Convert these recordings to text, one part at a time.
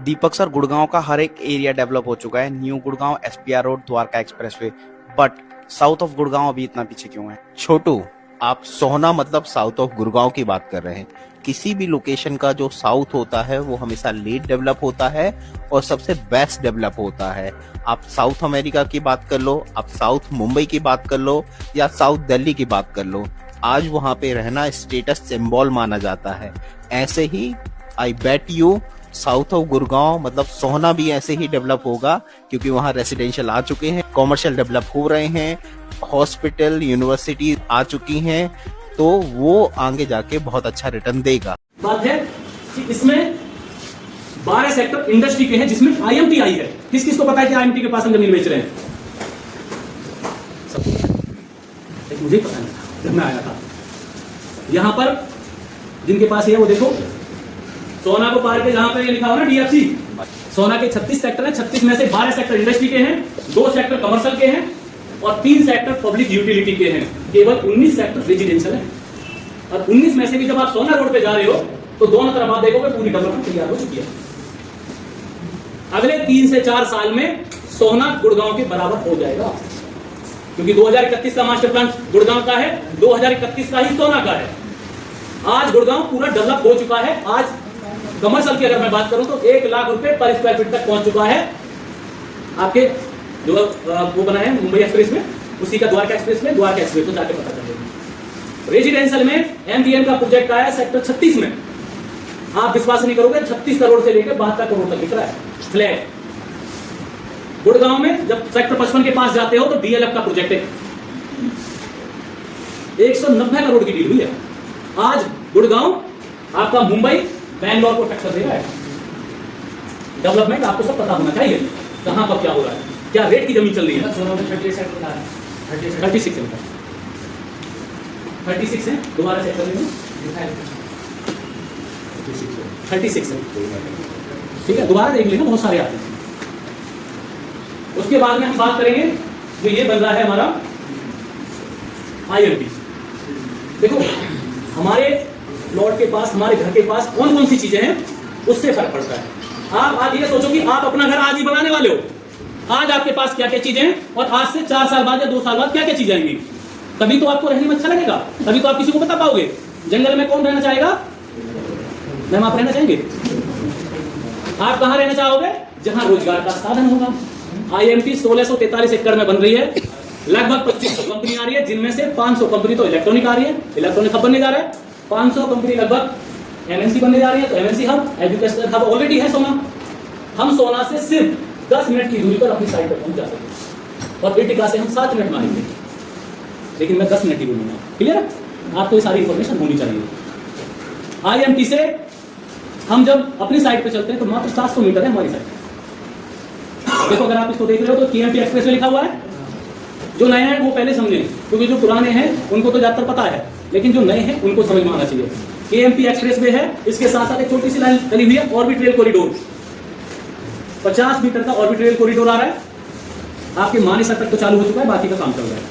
दीपक sir, Gurgaon का हर एक area develop हो चुका है। New Gurgaon, SPR road, Dwarka expressway, but south of Gurgaon अभी इतना पीछे क्यों है? छोटू, आप सोहना मतलब साउथ ऑफ गुड़गांव की बात कर रहे हैं। किसी भी लोकेशन का जो साउथ होता है वो हमेशा लेट डेवलप होता है और सबसे बेस्ट डेवलप होता है। आप साउथ अमेरिका की बात कर लो, आप साउथ मुंबई की बात कर लो या साउथ दिल्ली की बात कर लो, आज वहां पे रहना स्टेटस सिंबल माना जाता है। ऐसे ही I bet you south of Gurgaon मतलब सोहना भी ऐसे ही डेवलप होगा, क्योंकि वहाँ रेसिडेंशियल आ चुके हैं, कॉमर्शियल डेवलप हो रहे हैं, हॉस्पिटल, यूनिवर्सिटी आ चुकी हैं, तो वो आगे जाके बहुत अच्छा रिटर्न देगा। बात है कि इसमें 12 सेक्टर इंडस्ट्री के हैं जिसमें आईएमटी आई है। किस किस को पता है कि आईएमटी के पास हम जमीन बेच रहे हैं? मुझे पता नहीं था जब मैं आया था। यहां पर जिनके पास है वो देखो, सोना को पार के जहां पर ये लिखा हुआ ना डीएफसी, सोना के 36 सेक्टर हैं। 36 में से 12 सेक्टर इंडस्ट्री के हैं, 2 सेक्टर कमर्शियल के हैं और 3 सेक्टर पब्लिक यूटिलिटी के हैं। केवल 19 सेक्टर रेजिडेंशियल है। और 19 में से भी जब आप सोना रोड पे जा रहे हो तो दोनों तरफ आप देखोगे पूरी डेवलपमेंट तैयार हो चुकी है। अगले 3 से 4 साल में सोना गुड़गांव के बराबर हो जाएगा, क्योंकि 2031 का मास्टर प्लान गुड़गांव का है, 2031 का ही सोना का है। आज गुड़गांव पूरा डेवलप हो चुका है। आज कमर्शियल की अगर मैं बात करूं तो 1 लाख रुपए पर स्क्वायर फीट तक पहुंच चुका है। आपके जो वो बना है मुंबई एक्सप्रेस में, उसी का द्वारका एक्सप्रेस में, द्वारका एक्सप्रेस तो जाके पता कर लेंगे। रेजिडेंशियल में एमवीएम का प्रोजेक्ट आया सेक्टर 36 में। आप विश्वास नहीं करोगे, 36 करोड़ से लेकर 72 करोड़ तक बिक रहा है फ्लैट। गुड़गांव में जब सेक्टर 55 के पास जाते हो तो डीएलएफ का प्रोजेक्ट है, 190 करोड़ की डील हुई है। आज गुड़गांव आपका मुंबई, बैंगलोर को टक्कर दे रहा है। डेवलपमेंट आपको सब पता होना चाहिए, कहां पर क्या हो रहा है, क्या रेट की जमीन चल रही है। 36 है, दोबारा चेक कर लेंगे। 36 है, ठीक है, दोबारा देख लेना, बहुत सारे आते हैं। उसके बाद में हम बात करेंगे जो ये बन रहा है हमारा आईएमटी। देखो हमारे प्लॉट के पास, हमारे घर के पास कौन कौन सी चीजें हैं उससे फर्क पड़ता है। आप आज ये सोचो कि आप अपना घर आज ही बनाने वाले हो, आज आपके पास क्या क्या चीजें हैं और आज से 4 साल बाद या 2 साल बाद क्या क्या चीजें आएंगी, तभी तो आपको रहने में अच्छा लगेगा, तभी तो आप किसी को बता पाओगे। जंगल में कौन रहना चाहेगा? मैम आप रहना चाहेंगे? आप कहां रहना चाहोगे? जहां रोजगार का साधन होगा। आईएमटी 1643 एकड़ में बन रही है, लगभग 2500 कंपनी आ रही है, जिनमें से 500 कंपनी तो इलेक्ट्रॉनिक आ रही है, इलेक्ट्रॉनिक हब बनने जा रहा है। 500 कंपनी लगभग एमएनसी बनने जा रही है, तो MNC hub, educational hub already है सोना। हम सोना से सिर्फ 10 मिनट की दूरी पर अपनी साइट पर पहुंच जाते हैं और इर्टिका से हम 7 मिनट में आएंगे, लेकिन मैं 10 मिनट की बोलूंगा। क्लियर है? आपको ये सारी इंफॉर्मेशन होनी चाहिए। आईएमटी से हम जब अपनी साइट पे चलते हैं तो मात्र 700 मीटर है हमारी साइट। देखो अगर आप इसको देख रहे हो तो केएमपी एक्सप्रेस में लिखा हुआ है। जो नए हैं वो पहले समझें, क्योंकि जो पुराने हैं उनको तो ज्यादातर पता है, लेकिन जो नए हैं उनको समझ में आना चाहिए। केएमपी एक्सप्रेस वे है, इसके साथ साथ एक छोटी सी लाइन चली हुई है, ऑर्बिट कॉरिडोर, 50 मीटर का ऑर्बिट कॉरिडोर आ रहा है। आपके मानेसर तक तो चालू हो चुका है, बाकी का काम चल रहा है।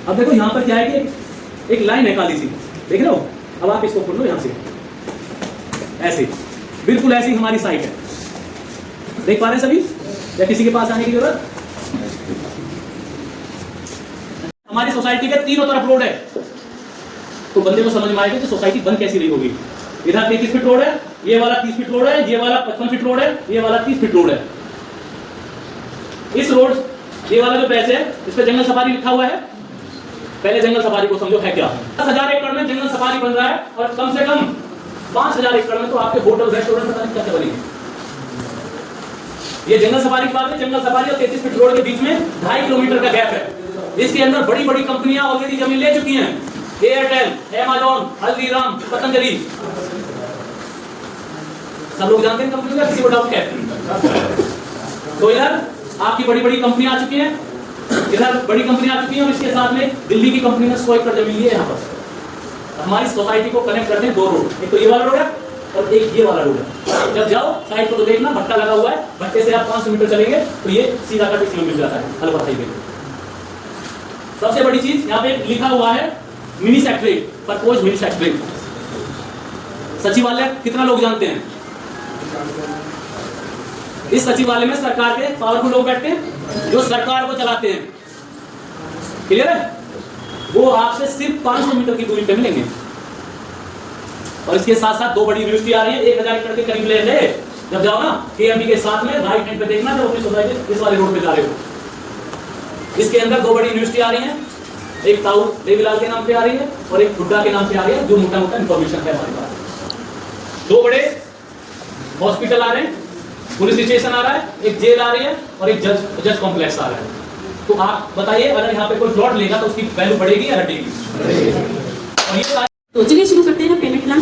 अब देखो यहाँ पर क्या है कि एक लाइन है काली सी, देख रहे हो? अब आप इसको खोल लो यहाँ से, ऐसे बिल्कुल ऐसी हमारी साइट है। देख पा रहे हैं सभी, या किसी के पास आने की जरूरत? हमारी सोसाइटी के तीनों तरफ रोड है, तो बंदे को समझ में आएगा कि सोसाइटी बन कैसी रही होगी। इधर 33 फीट रोड है, ये वाला 30 फीट रोड है, ये वाला 55 फीट रोड है, ये वाला 30 फीट रोड है। इस रोड, ये वाला जो पैच है, इस पे जंगल सफारी लिखा हुआ है। पहले जंगल सफारी को समझो है क्या। 10,000 एकड़ में जंगल सफारी बन रहा है और कम से कम 5,000 एकड़ में तो आपके होटल, रेस्टोरेंट पता नहीं क्या बनेंगे। ये जंगल सफारी की बात है। जंगल सफारी और 33 फीट रोड के बीच में 2.5 किलोमीटर का गैप है। इसके अंदर बड़ी बड़ी कंपनियां ऑलरेडी जमीन ले चुकी हैं, एयरटेल, अमेज़न, हल्दीराम, पतंजलि। सब लोग जानते हैं कंपनी का, किसी को डाउट है? तो इधर आपकी बड़ी बड़ी कंपनियां आ चुकी हैं, इधर बड़ी कंपनियां आ चुकी हैं और इसके साथ में दिल्ली की कंपनी ने 100 एकड़ जमीन ली है यहाँ पर। हमारी सोसाइटी को कनेक्ट करते हैं 2 रोड, एक तो ये वाला रोड है और एक ये वाला रोड है। जब जाओ साइड को तो देखना भट्टा लगा हुआ है, भट्टे से आप 500 मीटर चलेंगे तो ये सीधा कट इसमें मिल जाता है हलवा हाईवे। सबसे बड़ी चीज यहाँ पे लिखा हुआ है mini secretary, propose mini secretary. सचिवालय कितना लोग जानते हैं? इस सचिवालय में सरकार के पावरफुल लोग बैठते हैं जो सरकार को चलाते हैं, क्लियर है? वो आपसे सिर्फ 500 मीटर की दूरी पे मिलेंगे। और इसके साथ साथ दो बड़ी यूनिवर्सिटी आ रही है, 1000 एकड़ के करीब ले रहे। जब जाओ ना केएमडी के साथ में राइट हैंड पे देखना, जब अपनी सोसाइटी इस वाले रोड पे जा रहे हो, इसके अंदर दो बड़ी यूनिवर्सिटी आ रही है, एक ताऊ देवीलाल के नाम पे आ रही है और एक हुड्डा के नाम पे आ रही है, जो मोटा मोटा इंफॉर्मेशन है हमारे पास। दो बड़े हॉस्पिटल आ रहे हैं, पुलिस स्टेशन आ रहा है, एक जेल आ रही है और एक जज कॉम्प्लेक्स आ रहा है। तो आप बताइए, अगर यहाँ पे कोई प्लॉट लेगा तो उसकी वैल्यू बढ़ेगी या घटेगी? और ये तो चलिए शुरू करते हैं पेमेंट प्लान।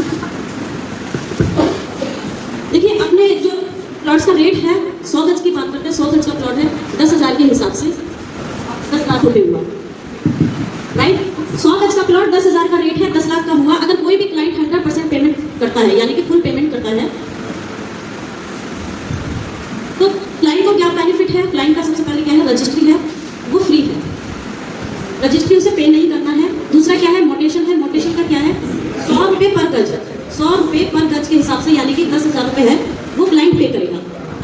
देखिए अपने जो प्लॉट्स का रेट है, 100 गज की बात करते हैं, 100 गज का प्लॉट है 10,000 के हिसाब से 10 लाख रुपए हुआ, राइट? 100 गज का प्लॉट 10,000 का रेट है, 10 लाख का हुआ। अगर कोई भी क्लाइंट 100% पेमेंट करता है, यानी कि फुल पेमेंट करता है, तो क्लाइंट को क्या बेनिफिट है? क्लाइंट का सबसे पहले क्या है? रजिस्ट्री है, वो फ्री है, रजिस्ट्री उसे पे नहीं करना है। दूसरा क्या है? मोटेशन है। मोटेशन का क्या है? 100 रुपये पर गज, 100 रुपये पर गज के हिसाब से, यानी कि 10,000 रुपये है, वो क्लाइंट पे करेगा।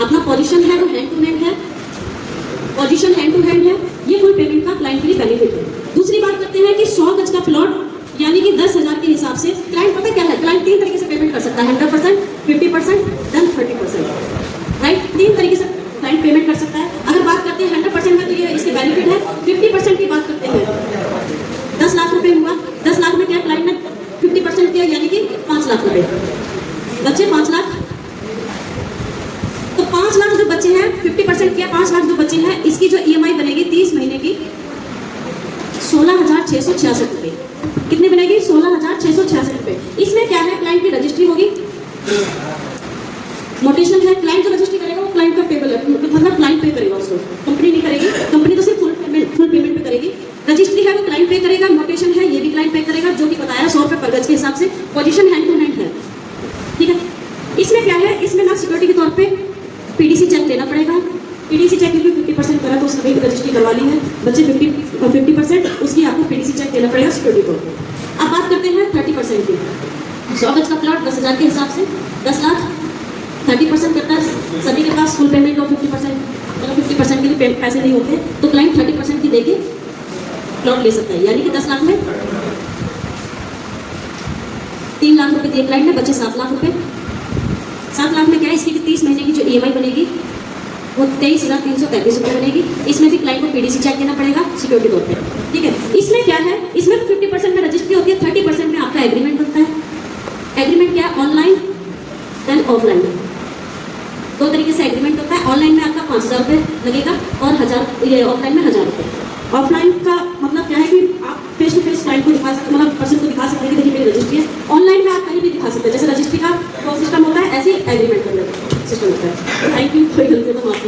अपना पोजीशन है वो हैंड टू हैंड है, पोजीशन हैंड टू हैंड है, ये फुल पेमेंट का क्लाइंट के लिए बेनिफिट है। दूसरी बात करते हैं कि 100 गज का प्लॉट यानी कि 10,000 के हिसाब से क्लाइंट, पता क्या है? क्लाइंट 3 तरीके से पेमेंट कर सकता है, 100%, 50%, देन 30%, राइट? 3 तरीके से क्लाइंट पेमेंट कर सकता है। अगर बात करते हैं 100% में, तो ये इसके बेनिफिट है। 50% की बात करते हैं, 10 लाख रुपए हुआ, 10 लाख में क्या क्लाइंट ने 50% किया, यानी कि 5 लाख रुपए बच्चे, 5 लाख। तो 5 लाख जो बच्चे हैं, 50% किया, 5 लाख जो बच्चे हैं, इसकी जो EMI बनेगी 30 महीने की 16,666 रुपए। कितनी बनेगी? 16,666 रुपए। इसमें क्या है? क्लाइंट की रजिस्ट्री होगी, मोटेशन है। क्लाइंट जो रजिस्ट्री करेगा वो क्लाइंट का पेबल है, मतलब क्लाइंट पे करेगा उसको, कंपनी नहीं करेगी। कंपनी तो सिर्फ फुल पेमेंट पे करेगी। रजिस्ट्री है वो क्लाइंट पे करेगा, मोटेशन है ये भी क्लाइंट पे करेगा, जो कि बताया 100 रुपये पर गज के हिसाब से। पोजीशन हैंड टू हैंड है, ठीक है? इसमें क्या है? इसमें ना सिक्योरिटी के तौर पे PDC चेक लेना पड़ेगा। PDC चेक क्योंकि 50% करा तो उसने रजिस्ट्री करवा ली है, बच्चे 50%, उसकी आपको PDC चेक देना पड़ेगा सिक्योरिटी तौर पर। अब बात करते हैं 30% की। 100 गज का प्लॉट 10,000 के हिसाब से 10 लाख, 30% करता है सभी के पास फुल पेमेंट और 50%, अगर 50% के लिए पैसे नहीं होते तो क्लाइंट 30% की देके प्लॉट ले सकता है, यानी कि 10 लाख में 3 लाख रुपए दिए क्लाइंट ने, बचे 7 लाख रुपए। 7 लाख में क्या है? इसकी 30 महीने की जो EMI बनेगी वो 23,333 रुपये बनेगी। इसमें भी क्लाइंट को PDC चेक देना पड़ेगा सिक्योरिटी तौर पे, ठीक है? इसमें क्या है? इसमें 50% में रजिस्ट्री होती है, 30% में आपका एग्रीमेंट बनता है। एग्रीमेंट क्या है? ऑनलाइन देन ऑफलाइन में 2 तरीके से एग्रीमेंट होता है। ऑनलाइन में आपका 5,000 रुपये लगेगा और ऑफलाइन में 1,000 रुपये। ऑफलाइन का मतलब क्या है कि आप फेस टू फेस क्लाइंट को दिखा सकते, मतलब पर्सन को दिखा सकते हैं कि देखिए मेरी रजिस्ट्री है। ऑनलाइन में आप कहीं भी दिखा सकते हैं, जैसे रजिस्ट्री का सिस्टम होता है ऐसे ही एग्रीमेंट करने का सिस्टम होता है। थैंक यू, कोई गलती तो माफ